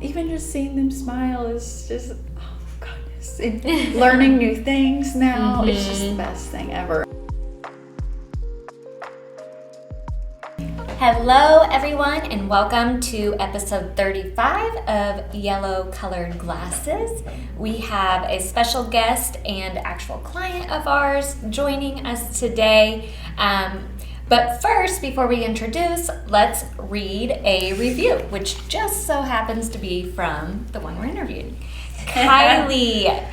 even just seeing them smile is just, oh goodness. And learning new things now, it's just the best thing ever. Hello everyone, and welcome to episode 35 of Yellow Colored Glasses. We have a special guest and actual client of ours joining us today. But first, before we introduce, let's read a review, which just so happens to be from the one we're interviewing. Kylie.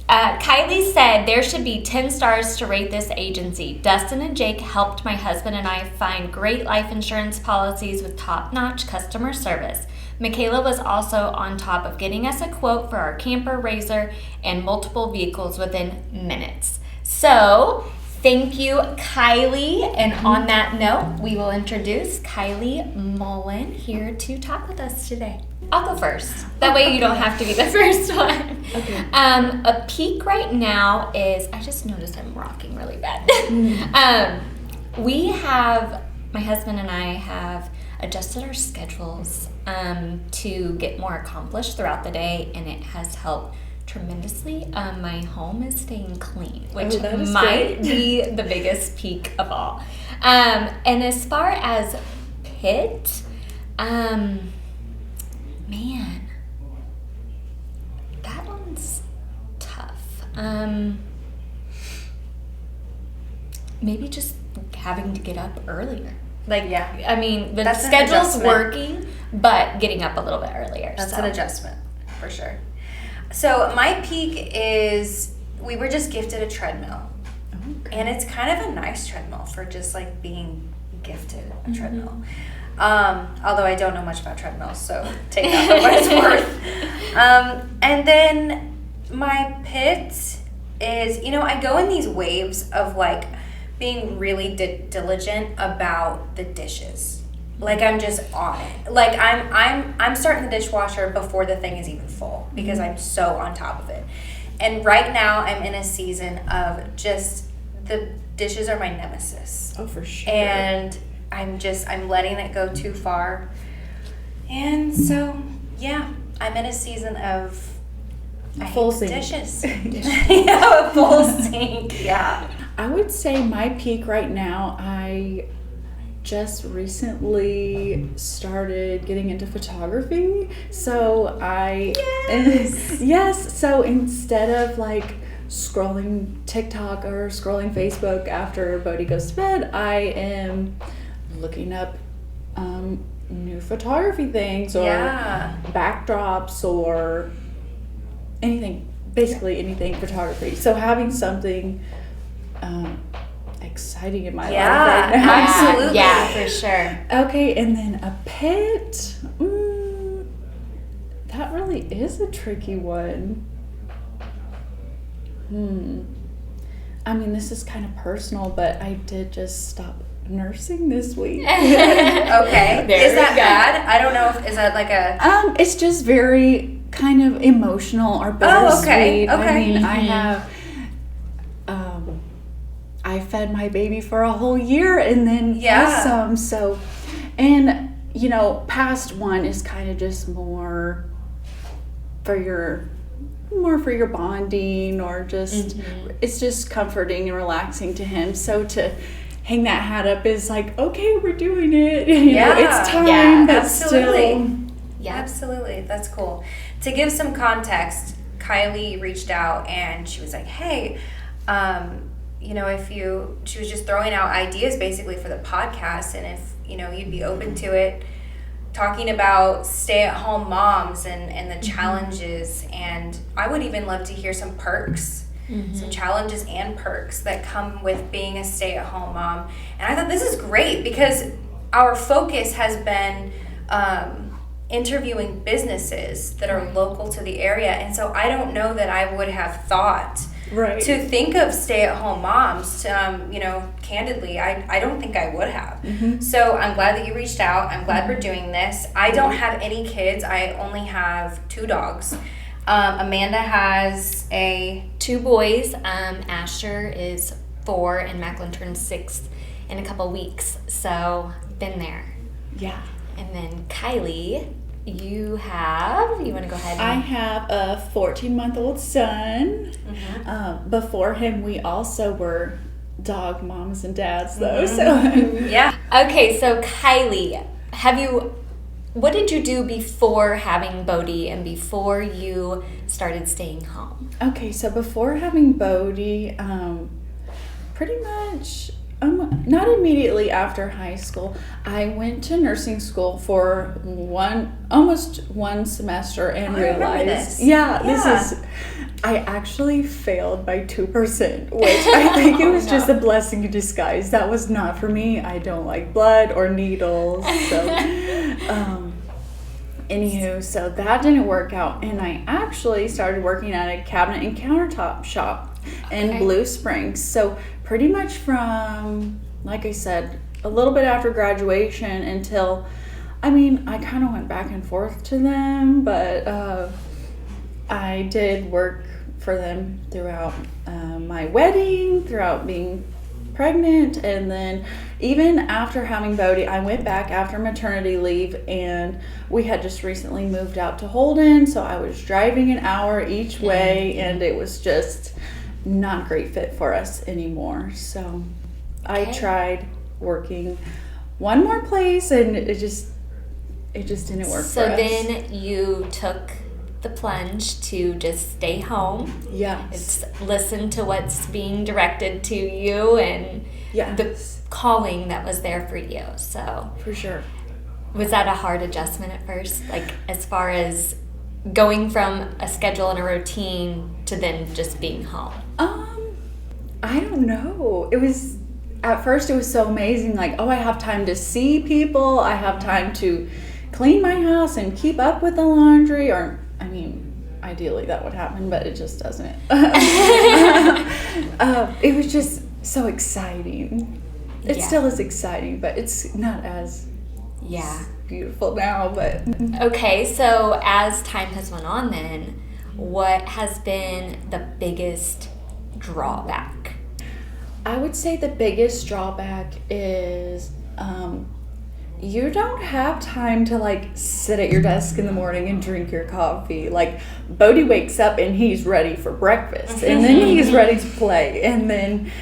Kylie said, there should be 10 stars to rate this agency. Dustin and Jake helped my husband and I find great life insurance policies with top-notch customer service. Mikayla was also on top of getting us a quote for our camper, RZR, and multiple vehicles within minutes. So, thank you, Kylie. And on that note, we will introduce Kylie Mullin here to talk with us today. I'll go first. That way you don't have to be the first one. Okay. A peak right now is, I just noticed I'm rocking really bad. My husband and I have adjusted our schedules to get more accomplished throughout the day, and it has helped tremendously. My home is staying clean, which might be the biggest peak of all. And as far as Pitt, man, that one's tough. Maybe just having to get up earlier. I mean, the schedule's working, but getting up a little bit earlier. That's an adjustment, for sure. So my peak is, we were just gifted a treadmill. Okay. And it's kind of a nice treadmill for just like being gifted a treadmill. Although I don't know much about treadmills, so take that for what it's worth. And then my pit is, I go in these waves of like being really diligent about the dishes. Like I'm just on it. Like I'm starting the dishwasher before the thing is even full because I'm so on top of it. And right now I'm in a season of just the dishes are my nemesis. Oh, for sure. And I'm letting it go too far. And so, yeah, I'm in a season of full sink. Dishes. Yeah, a full sink, yeah. I would say my peak right now, I just recently started getting into photography. So so instead of like scrolling TikTok or scrolling Facebook after Bodhi goes to bed, I am looking up new photography things or backdrops or basically anything photography. So having something exciting in my life right now. Absolutely. Yeah, for sure. Okay, and then a pet. That really is a tricky one. I mean, this is kind of personal, but I did just stop nursing this week. Okay. Is that bad? I don't know is that like a... It's just very kind of emotional or bittersweet. Okay. I mean, I have... I fed my baby for a whole year and then some. So, and, past one is kind of just more for your bonding or just, it's just comforting and relaxing to him. So to hang that hat up is like, okay, we're doing it. It's time. Yeah, but absolutely. Still. Yeah, absolutely. That's cool. To give some context, Kylie reached out and she was like, hey, she was just throwing out ideas basically for the podcast, and if, you'd be open to it, talking about stay-at-home moms and the challenges, and I would even love to hear some perks, some challenges and perks that come with being a stay-at-home mom. And I thought this is great because our focus has been interviewing businesses that are local to the area, and so I don't know that I would have thought to think of stay-at-home moms. Candidly, I don't think I would have. So I'm glad that you reached out. I'm glad we're doing this. I don't have any kids. I only have 2 dogs. Amanda has 2 boys. Asher is 4 and Macklin turns 6 in a couple weeks. So been there. Yeah. And then Kylie, you want to go ahead? I have a 14-month-old son. Before him, we also were dog moms and dads, though. So Yeah. Okay, so Kylie, what did you do before having Bodhi and before you started staying home? Okay, so before having Bodhi, pretty much not immediately after high school, I went to nursing school for almost one semester and I remember realized, this. I actually failed by 2%, which I think it was just a blessing in disguise. That was not for me. I don't like blood or needles, so anywho, so that didn't work out, and I actually started working at a cabinet and countertop shop in Blue Springs. So pretty much from, like I said, a little bit after graduation until, I kind of went back and forth to them, but I did work for them throughout my wedding, throughout being pregnant, and then even after having Bodhi, I went back after maternity leave, and we had just recently moved out to Holden, so I was driving an hour each way, and it was just not a great fit for us anymore. So I tried working one more place, and it just didn't work for us. So then you took the plunge to just stay home. Yes. Listen to what's being directed to you and the calling that was there for you. So for sure. Was that a hard adjustment at first? Like as far as going from a schedule and a routine to then just being home? I don't know. At first it was so amazing. Like, I have time to see people. I have time to clean my house and keep up with the laundry, or ideally that would happen, but it just doesn't. It was just so exciting. It still is exciting, but it's not as beautiful now. But okay, so as time has went on, then what has been the biggest drawback? I would say the biggest drawback is you don't have time to sit at your desk in the morning and drink your coffee. Like, Bodhi wakes up and he's ready for breakfast, and then he's ready to play, and then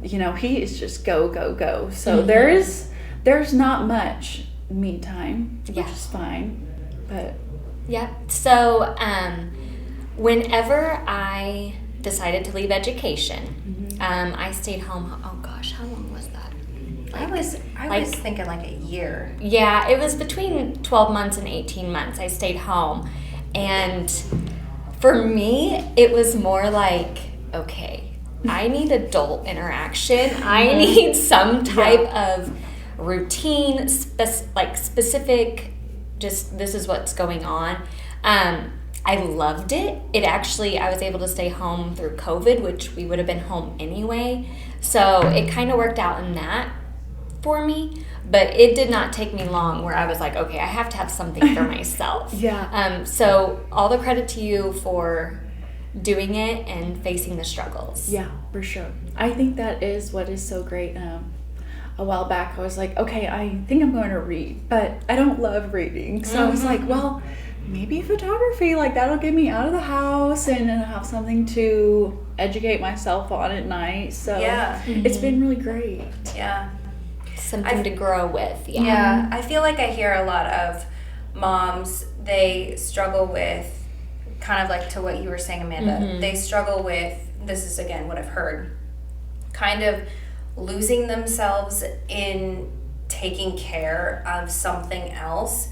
he is just go. So there's not much me time, which is fine. But so whenever I decided to leave education, I stayed home. Oh gosh, how long was that? I was thinking like a year. Yeah, it was between 12 months and 18 months I stayed home. And for me, it was more like, okay, I need adult interaction. I need some type of routine, specific, just this is what's going on. I loved it. I was able to stay home through COVID, which we would have been home anyway. So it kind of worked out in that for me, but it did not take me long where I was like, okay, I have to have something for myself. So all the credit to you for doing it and facing the struggles. Yeah, for sure. I think that is what is so great. A while back, I was like, okay, I think I'm going to read, but I don't love reading. So I was like, well, maybe photography, that'll get me out of the house and then have something to educate myself on at night. So it's been really great. Yeah. Something to grow with. Yeah, I feel like I hear a lot of moms, they struggle with, kind of like to what you were saying, Amanda, they struggle with, this is again what I've heard, kind of losing themselves in taking care of something else.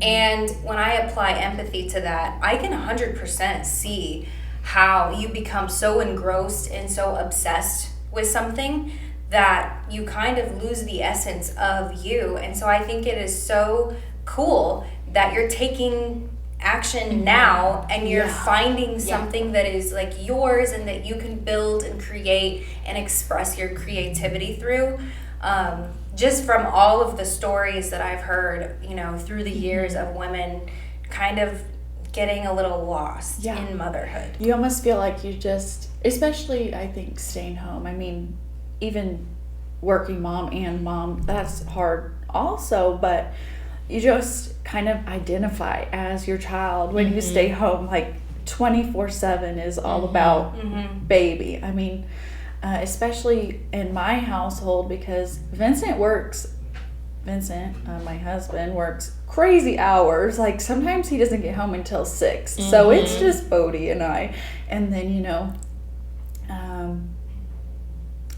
And when I apply empathy to that, I can 100% see how you become so engrossed and so obsessed with something that you kind of lose the essence of you. And so I think it is so cool that you're taking action now and you're finding something that is yours and that you can build and create and express your creativity through. Just from all of the stories that I've heard, through the years of women kind of getting a little lost in motherhood. You almost feel like you just, especially I think staying home, even working mom and mom, that's hard also, but you just kind of identify as your child when you stay home. Like 24/7 is all about baby. I mean, especially in my household, because Vincent, my husband, works crazy hours. Like sometimes he doesn't get home until 6. So it's just Bodie and I. And then,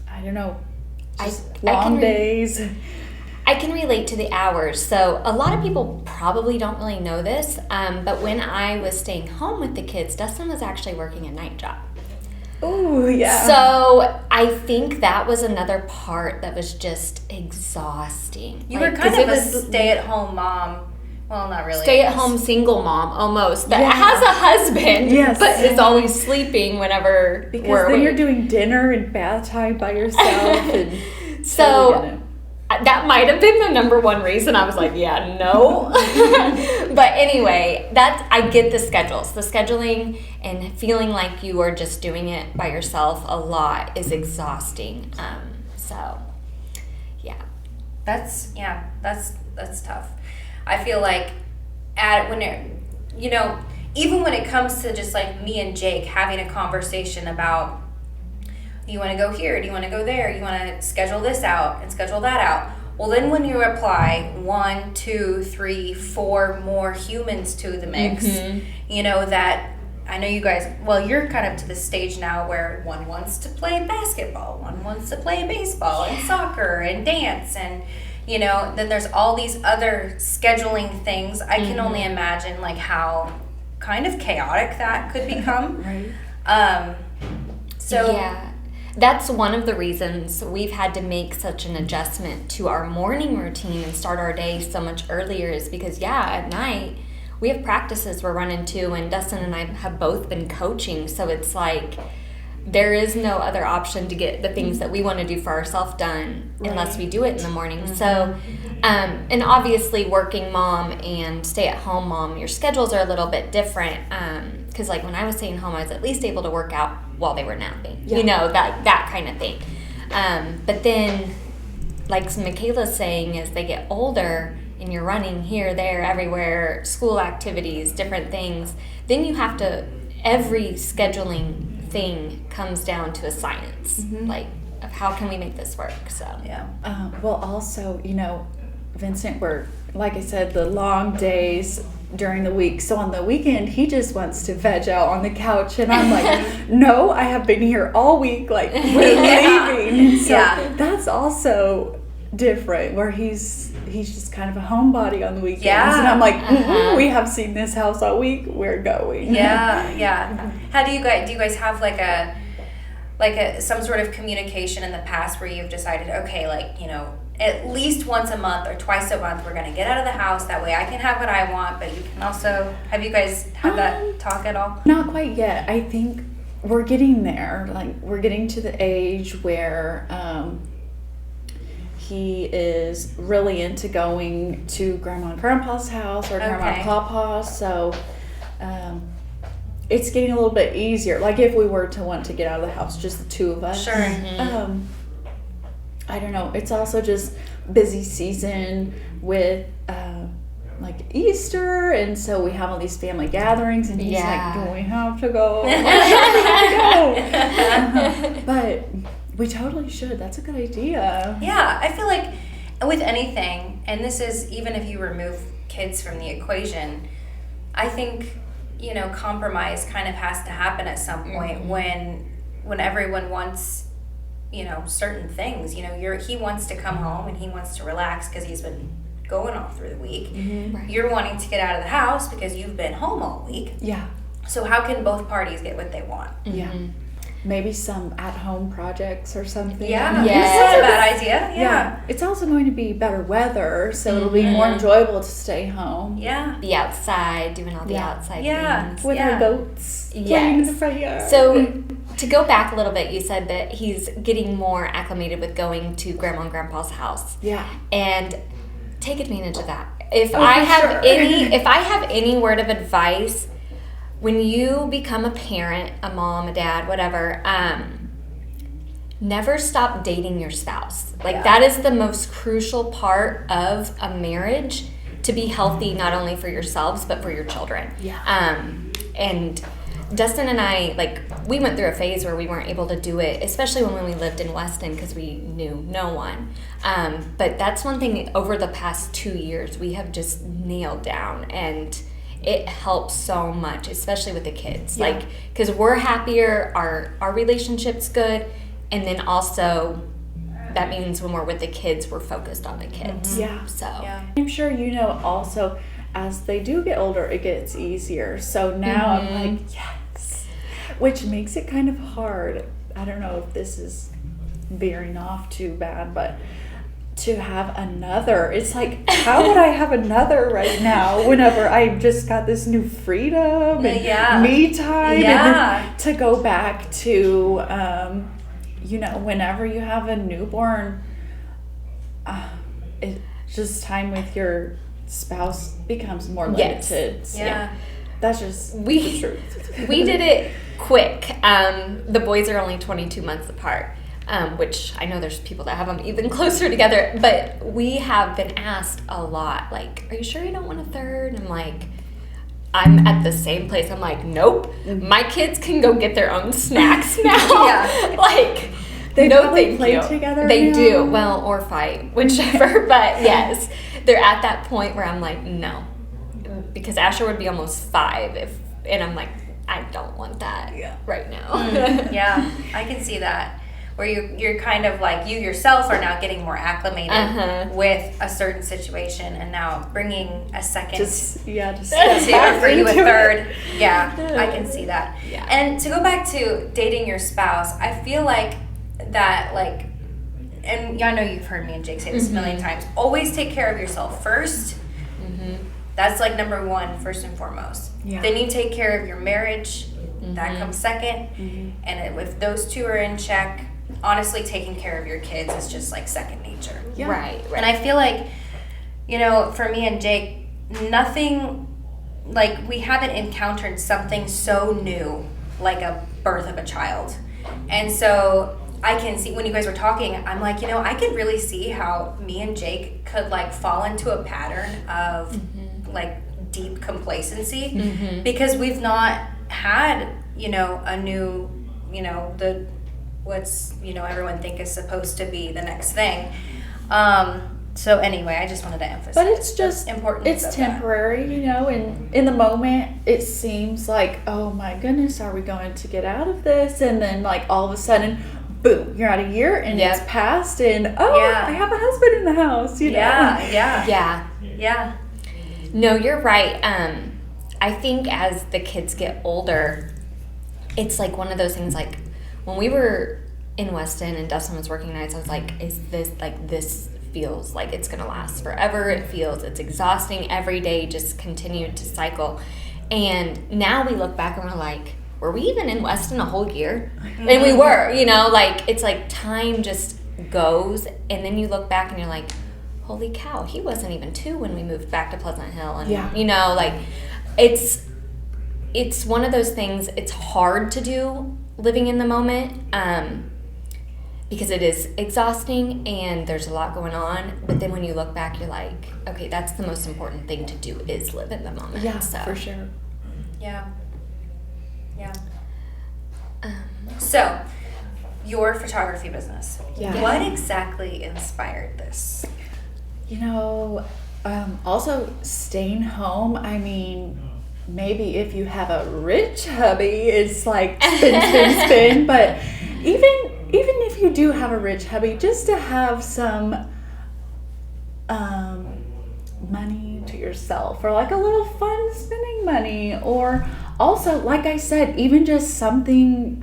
I don't know, just long days. I can relate to the hours. So a lot of people probably don't really know this, but when I was staying home with the kids, Dustin was actually working a night job. Oh, yeah. So I think that was another part that was just exhausting. You were kind of a stay-at-home mom. Well, not really. Stay-at-home single mom, almost. That has a husband, but is always sleeping whenever because then you're doing dinner and bath time by yourself. And so that might have been the number one reason I was like, yeah, no. But anyway, I get the schedules. The scheduling and feeling like you are just doing it by yourself a lot is exhausting. So, yeah. That's tough. I feel like even when it comes to just like me and Jake having a conversation about, do you want to go here? Do you want to go there? You want to schedule this out and schedule that out? Well, then when you apply 1, 2, 3, 4 more humans to the mix, that I know you guys, well, you're kind of to the stage now where one wants to play basketball, one wants to play baseball and soccer and dance, and then there's all these other scheduling things. I can only imagine like how kind of chaotic that could become. Right. Yeah. That's one of the reasons we've had to make such an adjustment to our morning routine and start our day so much earlier is because, at night we have practices we're running to, and Dustin and I have both been coaching, so it's like there is no other option to get the things that we want to do for ourselves done unless we do it in the morning. So, and obviously working mom and stay-at-home mom, your schedules are a little bit different. Because like when I was staying home, I was at least able to work out while they were napping. That kind of thing. But then, like Mikayla's saying, as they get older and you're running here, there, everywhere, school activities, different things, then you have to, every scheduling thing comes down to a science, like of how can we make this work. So well, also Vincent worked, like I said, the long days during the week, so on the weekend he just wants to veg out on the couch, and I'm like, no, I have been here all week, like we're leaving. And so that's also different, where he's just kind of a homebody on the weekends, and I'm like, we have seen this house all week, we're going. How do you guys have like a some sort of communication in the past where you've decided, okay, like at least once a month or twice a month we're going to get out of the house, that way I can have what I want, but you can also, have you guys had that talk at all? Not quite yet. I think we're getting there. Like we're getting to the age where he is really into going to Grandma and Grandpa's house or Grandma and Papa's, so it's getting a little bit easier. Like if we were to want to get out of the house, just the two of us. Sure. I don't know. It's also just busy season with like Easter, and so we have all these family gatherings, and he's like, do we have to go? But we totally should. That's a good idea. Yeah, I feel like with anything, and this is even if you remove kids from the equation, I think, compromise kind of has to happen at some point when everyone wants, certain things. He wants to come home and he wants to relax because he's been going all through the week. Right. You're wanting to get out of the house because you've been home all week. Yeah. So how can both parties get what they want? Yeah. Maybe some at-home projects or something. Yeah, that's a bad idea. Yeah. It's also going to be better weather, so it'll be more enjoyable to stay home. Yeah. Be outside, doing all the outside things. With our goats playing in the front yard. So to go back a little bit, you said that he's getting more acclimated with going to Grandma and Grandpa's house. Yeah. And take advantage of that. If I have any word of advice, when you become a parent, a mom, a dad, whatever, never stop dating your spouse. Like that is the most crucial part of a marriage, to be healthy, not only for yourselves, but for your children. Yeah. And Dustin and I, like, we went through a phase where we weren't able to do it, especially when we lived in Weston, because we knew no one. But that's one thing over the past 2 years we have just nailed down, and it helps so much, especially with the kids. Yeah. Like, because we're happier, our relationship's good, and then also that means when we're with the kids, we're focused on the kids. Yeah. So I'm sure you know also, as they do get older, it gets easier. So now I'm like, yes. Which makes it kind of hard. I don't know if this is veering off too bad, but to have another, it's like, how would I have another right now whenever I just got this new freedom and me time and to go back to, whenever you have a newborn, it's just time with your spouse becomes more limited. Yes. So that's just the truth. We did it quick. The boys are only 22 months apart, which I know there's people that have them even closer together, but we have been asked a lot, like, are you sure you don't want a third? And I'm like, I'm at the same place. I'm like, nope. My kids can go get their own snacks now. Like, they no, thank play you. together. They now? do. Well, or fight, whichever. But yes, they're at that point where I'm like, no, because Asher would be almost 5 and I'm like, I don't want that right now. Yeah, I can see that. Where you're kind of like, you yourself are now getting more acclimated with a certain situation, and now bringing a second for you a third. Yeah, I can see that. Yeah. And to go back to dating your spouse, I feel like that, like, and I know you've heard me and Jake say this a million times, always take care of yourself first. That's like number one, first and foremost. Yeah. Then you take care of your marriage. That comes second. And if those two are in check, honestly, taking care of your kids is just like second nature. Yeah. Right. And I feel like, for me and Jake, nothing, like, we haven't encountered something so new like a birth of a child. And so I can see, when you guys were talking, I'm like, I could really see how me and Jake could, like, fall into a pattern of like deep complacency because we've not had, a new, what's, everyone think is supposed to be the next thing. So anyway, I just wanted to emphasize. But it's just important. It's temporary, and in the moment it seems like, oh my goodness, are we going to get out of this? And then, like, all of a sudden, boom, you're at a year and it's passed, and I have a husband in the house. Yeah. No, you're right. I think as the kids get older, it's like one of those things, like when we were in Weston and Dustin was working nights, I was like, this feels like it's going to last forever. It feels it's exhausting every day, just continued to cycle. And now we look back and we're like, were we even in Weston a whole year? And we were, like, it's like time just goes. And then you look back and you're like, holy cow, he wasn't even 2 when we moved back to Pleasant Hill. And, like, it's one of those things, it's hard to do living in the moment because it is exhausting and there's a lot going on. But then when you look back, you're like, okay, that's the most important thing to do, is live in the moment. Yeah, so. for sure. Yeah. So, your photography business. Yeah. What exactly inspired this? Also staying home. I mean, maybe if you have a rich hubby, it's like spin. But even if you do have a rich hubby, just to have some money to yourself, or like a little fun spending money, or also, like I said, even just something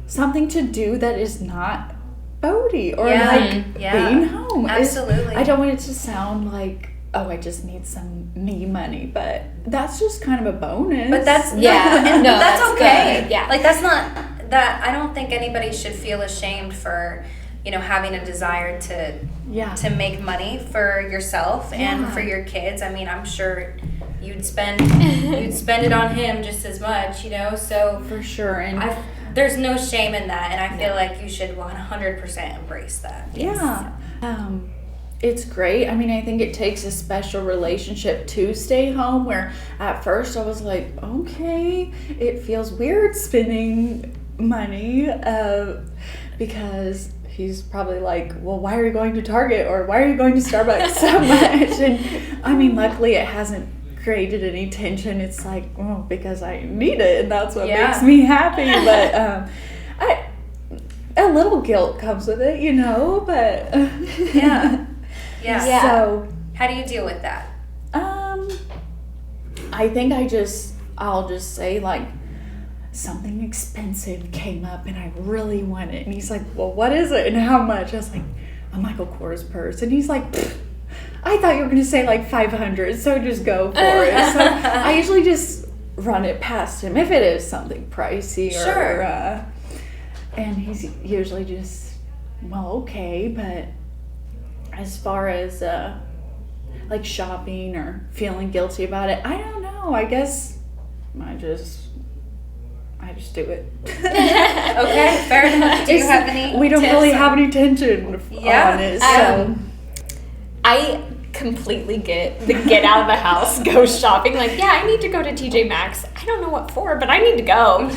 to do that is not Bodie, or being home. Absolutely. I don't want it to sound like, oh, I just need some me money, but that's just kind of a bonus. But that's that's okay. Good. Yeah. Like, that's not that. I don't think anybody should feel ashamed for having a desire to make money for yourself and for your kids. I mean, I'm sure you'd spend it on him just as much, So for sure, and there's no shame in that, and I feel like you should 100% embrace that. Yeah. It's great. I mean, I think it takes a special relationship to stay home, where at first I was like, okay, it feels weird spending money because he's probably like, well, why are you going to Target or why are you going to Starbucks so much? And I mean, luckily it hasn't created any tension. It's like, well, because I need it and that's what makes me happy. But a little guilt comes with it, you know, but Yeah. So how do you deal with that? I think I'll just say, like, something expensive came up and I really want it. And he's like, well, what is it and how much? I was like, a Michael Kors purse. And he's like, I thought you were going to say like 500, so just go for it. So I usually just run it past him if it is something pricey or, and he's usually just, well, okay. But as far as like shopping or feeling guilty about it, I don't know. I guess I just do it. Okay, fair enough. Do you have any We don't tips really have any tension on it. So I completely get the get out of the house, go shopping. Like, yeah, I need to go to TJ Maxx. I don't know what for, but I need to go.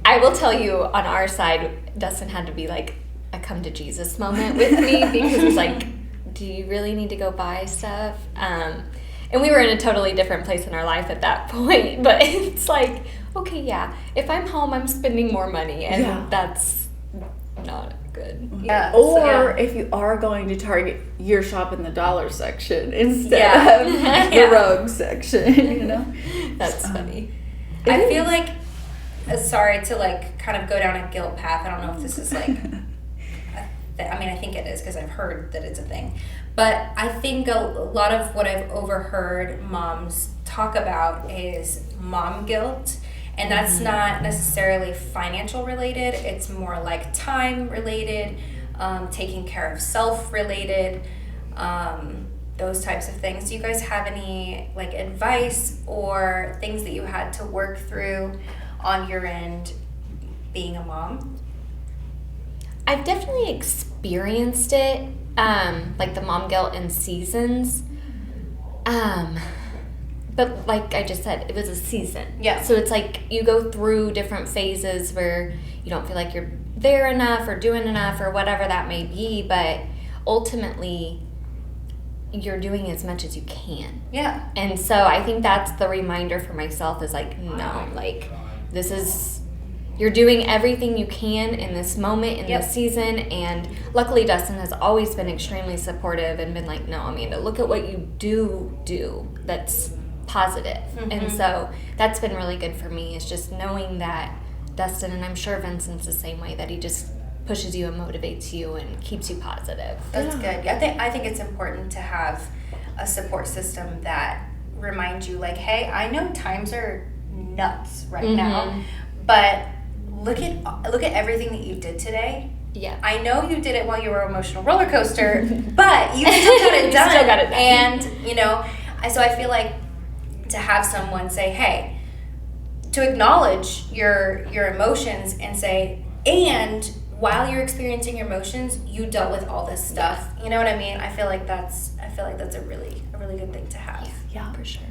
I will tell you, on our side, Dustin had to be like a come to Jesus moment with me because he's like, do you really need to go buy stuff? And we were in a totally different place in our life at that point. But it's like, okay, yeah, if I'm home, I'm spending more money. And that's not good. Yeah. Or if you are going to Target, you're shopping the dollar section instead of the rogue section, you know? That's funny. I feel like, sorry to like kind of go down a guilt path. I don't know if this is like, I mean, I think it is because I've heard that it's a thing. But I think a lot of what I've overheard moms talk about is mom guilt. And that's not necessarily financial related. It's more like time related, taking care of self related, those types of things. Do you guys have any like advice or things that you had to work through on your end being a mom? I've definitely experienced it, like the mom guilt in seasons. But like I just said, it was a season. Yeah. So it's like you go through different phases where you don't feel like you're there enough or doing enough or whatever that may be, but ultimately you're doing as much as you can. Yeah. And so I think that's the reminder for myself is like, no, like this is, you're doing everything you can in this moment, in this season. And luckily Dustin has always been extremely supportive and been like, no, Amanda, look at what you do that's positive. And so that's been really good for me, is just knowing that Dustin, and I'm sure Vincent's the same way, that he just pushes you and motivates you and keeps you positive. That's good. I think it's important to have a support system that reminds you like, hey, I know times are nuts right now, but look at everything that you did today. Yeah. I know you did it while you were on an emotional roller coaster, but you still got it done. Still got it done. And, you know, so I feel like to have someone say, hey, to acknowledge your emotions and say, and while you're experiencing your emotions, you dealt with all this stuff. You know what I mean? I feel like that's a really good thing to have. Yeah, For sure.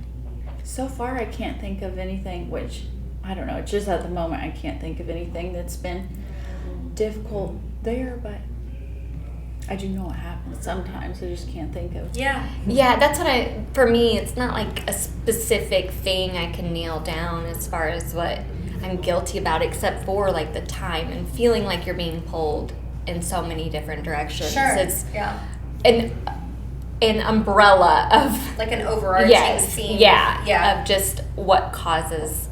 So far, I can't think of anything, which, I don't know, it's just at the moment I can't think of anything that's been difficult there, but I do know what happens sometimes. I just can't think of. Yeah, that's what for me, it's not like a specific thing I can nail down as far as what I'm guilty about, except for like the time and feeling like you're being pulled in so many different directions. Sure. It's an umbrella of like an overarching theme. Yeah, of just what causes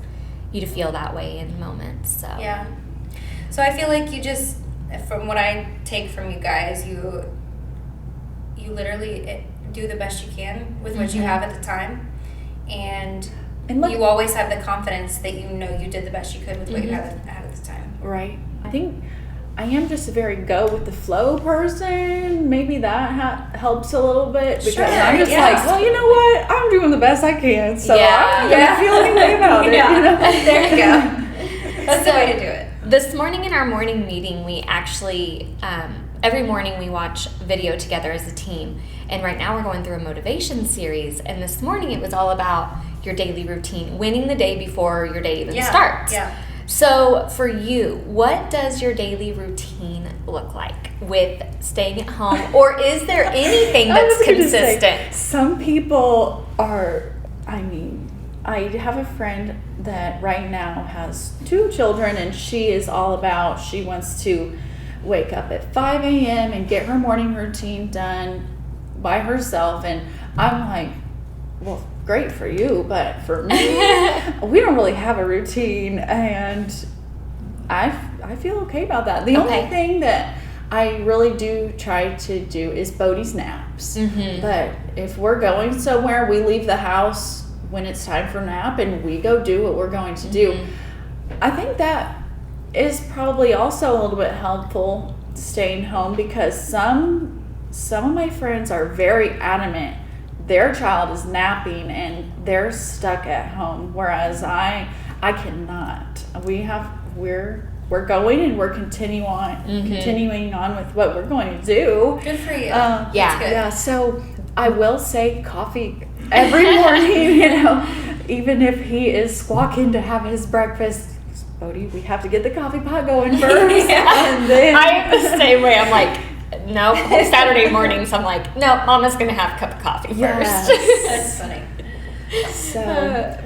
you to feel that way in moments. So yeah. So I feel like you just, from what I take from you guys, you literally do the best you can with what you have at the time, and you always have the confidence that you know you did the best you could with what you had at the time. Right. I think I am just a very go with the flow person. Maybe that helps a little bit, because I'm just like, well, you know what? I'm doing the best I can, so I'm not gonna feel any way about it. You know? There you go. That's the way to do it. This morning in our morning meeting, we actually every morning we watch video together as a team. And right now we're going through a motivation series. And this morning it was all about your daily routine, winning the day before your day even starts. Yeah. So for you, what does your daily routine look like with staying at home? Or is there anything that's consistent? Some people are, I have a friend that right now has 2 children, and she is all about, she wants to wake up at 5 a.m. and get her morning routine done by herself. And I'm like, well, great for you, but for me, we don't really have a routine, and I feel okay about that. The only thing that I really do try to do is Bodhi's naps. But if we're going somewhere, we leave the house when it's time for nap and we go do what we're going to do. I think that is probably also a little bit helpful, staying home, because some of my friends are very adamant their child is napping and they're stuck at home, whereas I cannot. We're going and we're continuing on with what we're going to do. Good for you. Yeah. So I will say coffee every morning. Even if he is squawking to have his breakfast, Bodhi, we have to get the coffee pot going first. And then I am the same way. I'm like, no, Saturday mornings, I'm like, no, Mama's going to have a cup of coffee first. That's funny. So,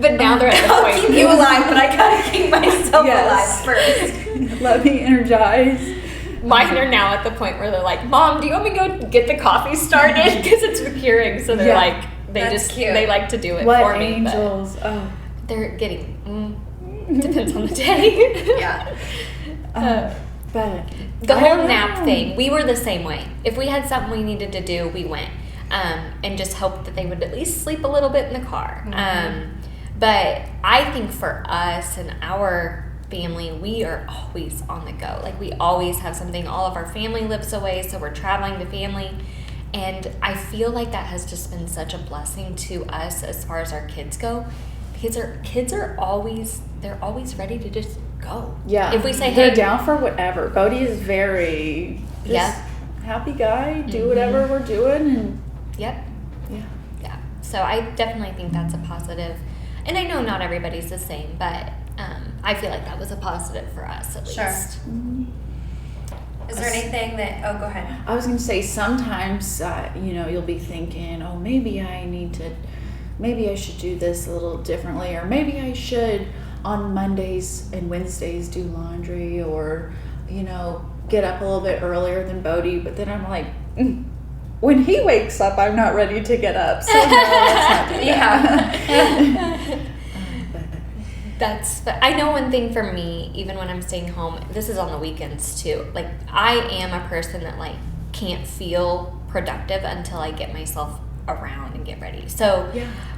but now they're at the I'll point. keep you alive, but I gotta keep myself alive first. Let me energize. Mine are now at the point where they're like, Mom, do you want me to go get the coffee started? Because it's procuring. So they're like, they like to do it for me. Angels. They're getting, depends on the day. But the whole nap thing, we were the same way. If we had something we needed to do, we went. And just hoped that they would at least sleep a little bit in the car. But I think for us and our family, we are always on the go. Like, we always have something. All of our family lives away, so we're traveling to family. And I feel like that has just been such a blessing to us as far as our kids go. Because our kids are always ready to just go. Yeah. If we say, hey, they're down for whatever. Bodhi is very happy guy, do whatever we're doing, and Yep. yeah. So I definitely think that's a positive. And I know not everybody's the same, but I feel like that was a positive for us at least. Is there anything that, go ahead. I was going to say, sometimes, you'll be thinking, oh, maybe I should do this a little differently, or maybe I should on Mondays and Wednesdays do laundry, or, get up a little bit earlier than Bodhi. But then I'm like, when he wakes up, I'm not ready to get up. So no, let's not do that. But I know one thing for me, even when I'm staying home, this is on the weekends too. Like, I am a person that can't feel productive until I get myself around and get ready. So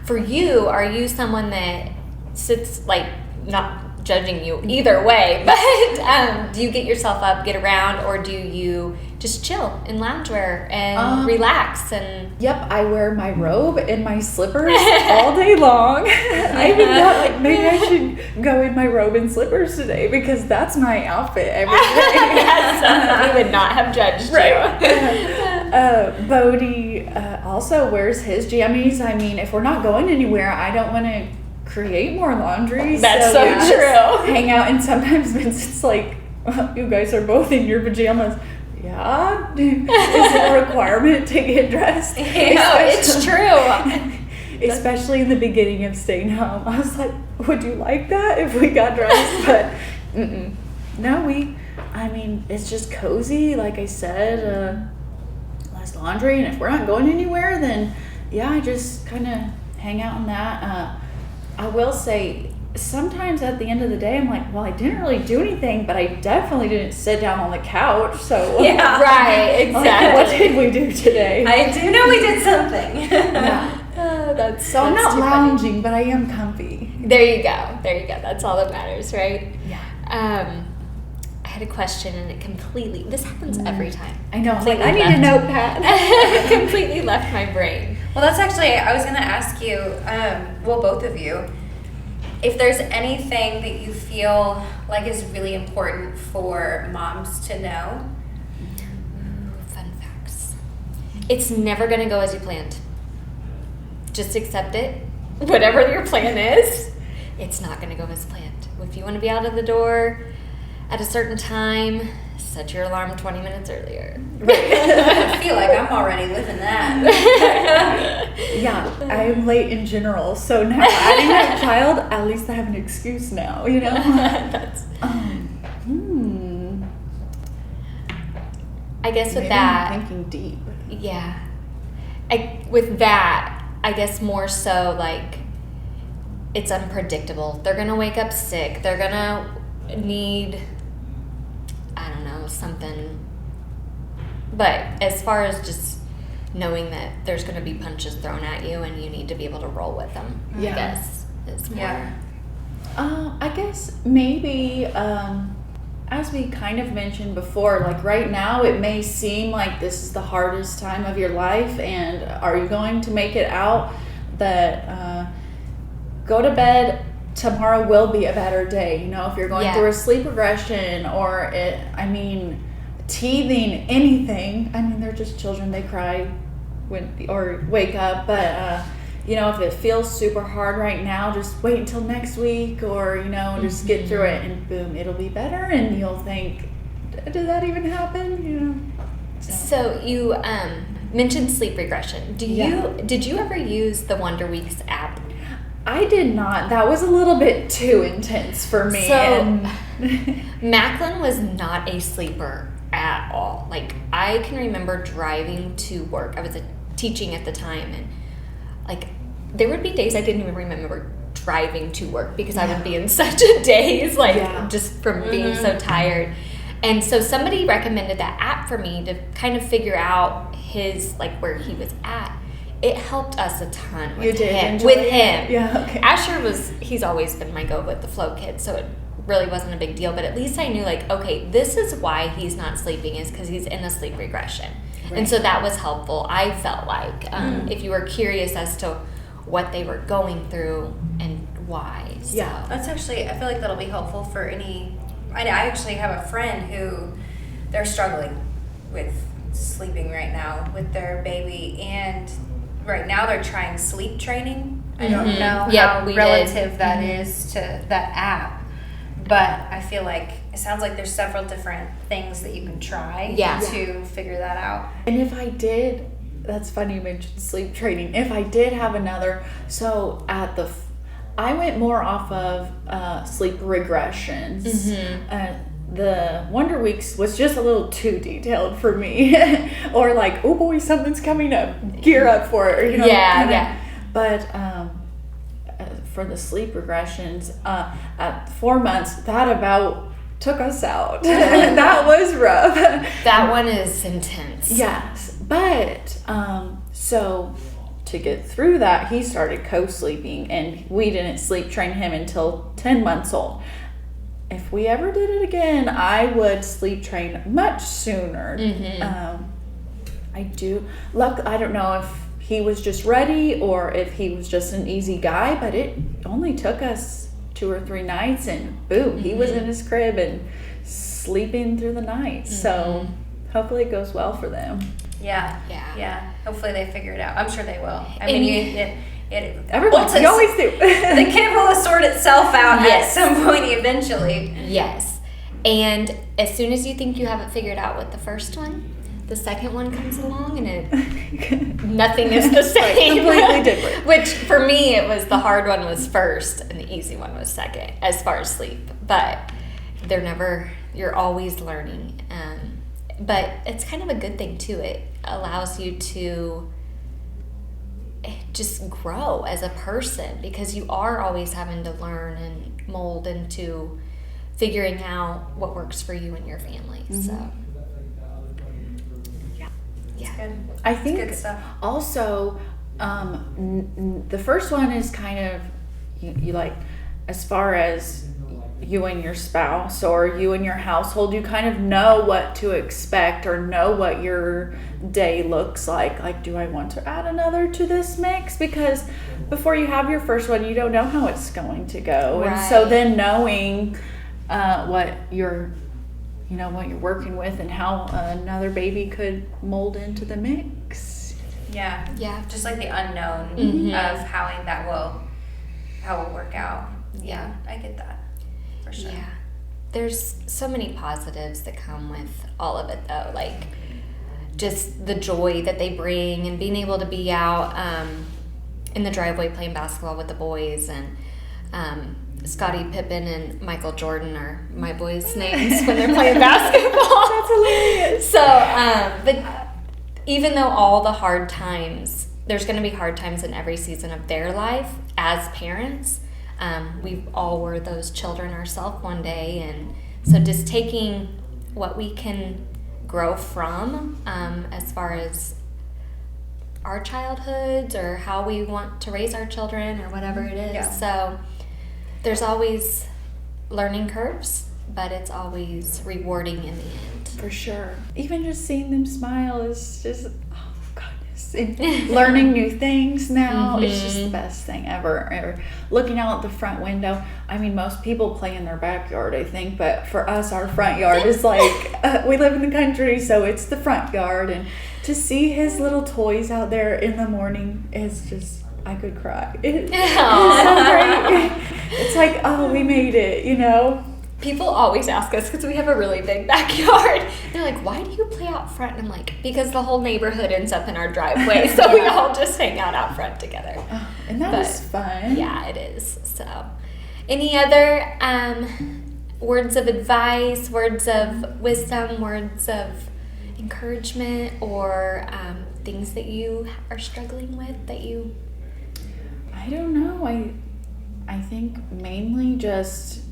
for you, are you someone that sits, not judging you either way, but do you get yourself up, get around, or do you just chill in loungewear and relax? And Yep, I wear my robe and my slippers all day long. I even thought, maybe I should go in my robe and slippers today, because that's my outfit every day. we would not have judged you. Bodhi also wears his jammies. I mean, if we're not going anywhere, I don't want to create more laundry. That's so true. Hang out, and sometimes Vincent's like, you guys are both in your pajamas. Yeah, is it a requirement to get dressed? No, it's true. Especially in the beginning of staying home, I was like, would you like that if we got dressed? But no, it's just cozy, like I said, less laundry, and if we're not going anywhere, then I just kind of hang out in that. I will say, sometimes at the end of the day, I'm like, well, I didn't really do anything, but I definitely didn't sit down on the couch. So right, exactly. What did we do today? I do know we did something. I'm not lounging, but I am comfy. There you go. That's all that matters, right? Yeah. I had a question, and it completely, this happens every time. I know. I need a notepad. Completely left my brain. Well, that's actually, I was going to ask you, both of you, if there's anything that you feel like is really important for moms to know. it's never going to go as you planned. Just accept it. Whatever your plan is, it's not going to go as planned. If you want to be out of the door at a certain time, set your alarm 20 minutes earlier. I feel like I'm already living that. Yeah, I'm late in general, so now adding that child, at least I have an excuse now, you know? I guess with Maybe that, I'm thinking deep. yeah. With that, I guess more so like it's unpredictable. They're gonna wake up sick. They're gonna need, I don't know, something. But as far as just knowing that there's gonna be punches thrown at you and you need to be able to roll with them, Yeah. I guess it's more. Yeah. I guess maybe, as we kind of mentioned before, like right now it may seem like this is the hardest time of your life, and are you going to make it out? That go to bed, tomorrow will be a better day. You know, if you're going through a sleep regression or teething, anything. I mean, they're just children, they cry or wake up, but you know, if it feels super hard right now, just wait until next week, or, you know, just get through it, and boom, it'll be better, and you'll think, did that even happen? You know. So you mentioned sleep regression. Did you ever use the Wonder Weeks app? I did not. That was a little bit too intense for me. So Macklin was not a sleeper at all. Like, I can remember driving to work. I was teaching at the time, and like there would be days I didn't even remember driving to work because I would be in such a daze, like just from being so tired. And so somebody recommended that app for me to kind of figure out his, like, where he was at. It helped us a ton with him. Yeah, okay. Asher he's always been my go with the flow kid, so it really wasn't a big deal, but at least I knew, like, okay, this is why he's not sleeping, is because he's in a sleep regression. Right. And so that was helpful. I felt like if you were curious as to what they were going through and why. So. Yeah, that's actually, I feel like that'll be helpful for any. I actually have a friend who they're struggling with sleeping right now with their baby, and right now they're trying sleep training. I don't know how relative that is to that app, but I feel like it sounds like there's several different things that you can try to figure that out. And if I did, that's funny you mentioned sleep training. If I did have another, so I went more off of sleep regressions. The Wonder Weeks was just a little too detailed for me. Or like, oh boy, something's coming up. Gear up for it. Or, you know, But for the sleep regressions, at 4 months, that about took us out. That was rough. That one is intense. Yes. But, so to get through that, he started co-sleeping, and we didn't sleep train him until 10 months old. If we ever did it again, I would sleep train much sooner. I don't know if he was just ready or if he was just an easy guy, but it only took us 2 or 3 nights, and boom, he was in his crib and sleeping through the night. So hopefully it goes well for them. Yeah. Hopefully they figure it out. I'm sure they will. I mean, everyone, you always do. The kid will sort itself out at some point eventually. Yes. And as soon as you think you have it figured out with the first one, the second one comes along and nothing is the same. Completely different. Which for me, it was the hard one was first and the easy one was second as far as sleep. But you're always learning. But it's kind of a good thing too. It allows you to just grow as a person because you are always having to learn and mold into figuring out what works for you and your family. So Good. I think good stuff. Also the first one is kind of you like, as far as you and your spouse or you and your household, you kind of know what to expect or know what your day looks like. Like, do I want to add another to this mix? Because before you have your first one, you don't know how it's going to go. Right. And so then knowing what you're working with and how another baby could mold into the mix. Yeah. Yeah. Just like the unknown of how that will work out. Yeah, I get that. For sure. Yeah. There's so many positives that come with all of it, though. Like, just the joy that they bring and being able to be out in the driveway playing basketball with the boys. And Scottie Pippen and Michael Jordan are my boys' names when they're playing basketball. That's hilarious. So, but even though all the hard times, there's going to be hard times in every season of their life as parents. We all were those children ourselves one day, and so just taking what we can grow from as far as our childhoods or how we want to raise our children or whatever it is. Yeah. So there's always learning curves, but it's always rewarding in the end. For sure. Even just seeing them smile is just, oh goodness. And learning new things now, it's just the best thing ever. Or looking out the front window. I mean, most people play in their backyard, I think, but for us, our front yard is like, we live in the country, so it's the front yard. And to see his little toys out there in the morning is just, I could cry. It's so great. It's like, oh, we made it, you know? People always ask us, because we have a really big backyard, they're like, why do you play out front? And I'm like, because the whole neighborhood ends up in our driveway, so we all just hang out front together. Oh, and that is fun. Yeah, it is. So, any other words of advice, words of wisdom, words of encouragement, or things that you are struggling with that you... I don't know. I think mainly just...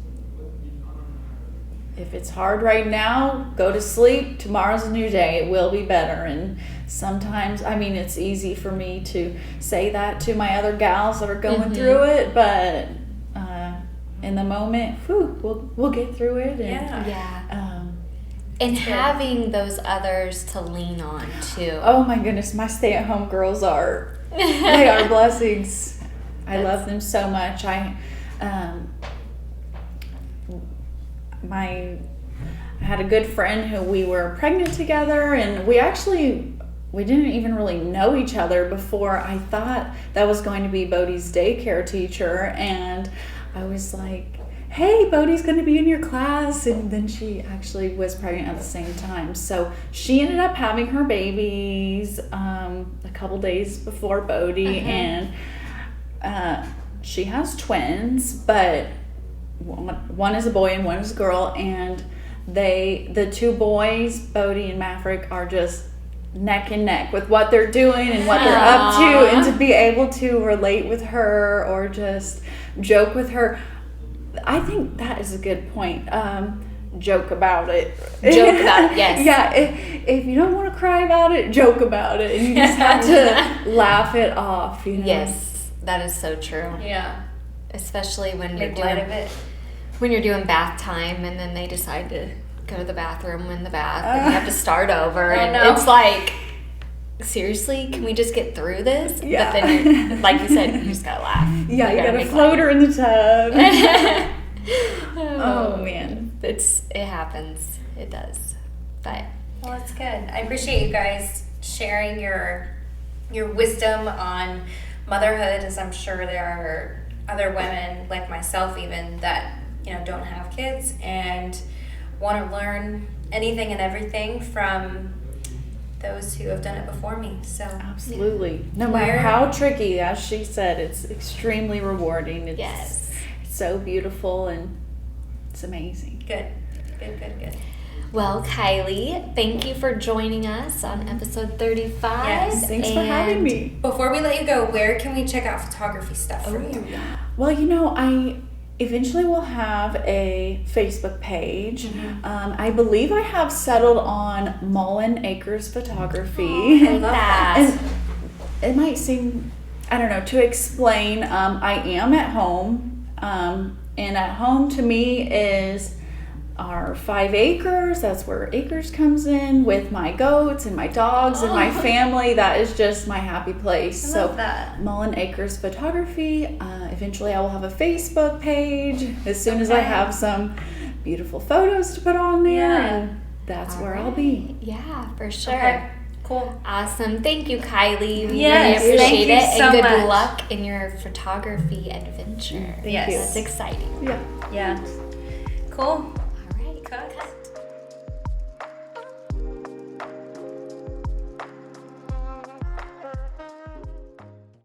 if it's hard right now, go to sleep. Tomorrow's a new day. It will be better. And sometimes, I mean, it's easy for me to say that to my other gals that are going through it, but in the moment, we'll get through it. And, and having those others to lean on too. Oh my goodness, my stay-at-home girls are they are blessings. I love them so much. I had a good friend who we were pregnant together, and we didn't even really know each other before. I thought that was going to be Bodhi's daycare teacher, and I was like, hey, Bodhi's going to be in your class, and then she actually was pregnant at the same time. So she ended up having her babies a couple days before Bodhi, and she has twins, but one is a boy and one is a girl, and the two boys, Bodhi and Maverick, are just neck and neck with what they're doing and what they're up to, and to be able to relate with her or just joke with her. I think that is a good point. Joke about it. Joke about it, yes. Yeah, if you don't want to cry about it, joke about it. And you just have to laugh it off, you know? Yes, that is so true. Yeah. Especially when you're Make light doing of it. when you're doing bath time and then they decide to go to the bathroom in the bath and you have to start over, and it's like, seriously, can we just get through this? Yeah. But then you're, like you said, you just gotta laugh. Yeah, you gotta make float her in the tub. light. Oh man. It happens. It does. But Well, that's good. I appreciate you guys sharing your wisdom on motherhood, as I'm sure there are other women like myself even that don't have kids and want to learn anything and everything from those who have done it before me. So Absolutely. No matter how tricky, as she said, it's extremely rewarding. It's so beautiful and it's amazing. Good. well, Kylie, thank you for joining us on episode 35. Yes, Thanks for having me. Before we let you go, where can we check out photography stuff from you? Well, I eventually will have a Facebook page. I believe I have settled on Mulllin Acres Photography. I love that. And it might seem, I don't know, to explain, I am at home. And at home to me is our 5 acres. That's where acres comes in, with my goats and my dogs and my family. That is just my happy place. I love that. Mulllin Acres Photography. Eventually I will have a Facebook page as soon as I have some beautiful photos to put on there. Yeah. And that's where I'll be. Yeah, for sure. Okay. Cool. Awesome. Thank you, Kylie. We Yes, really thank appreciate you it. so And good much. luck in your photography adventure. Yes. That's exciting. Yeah. Yeah. Cool.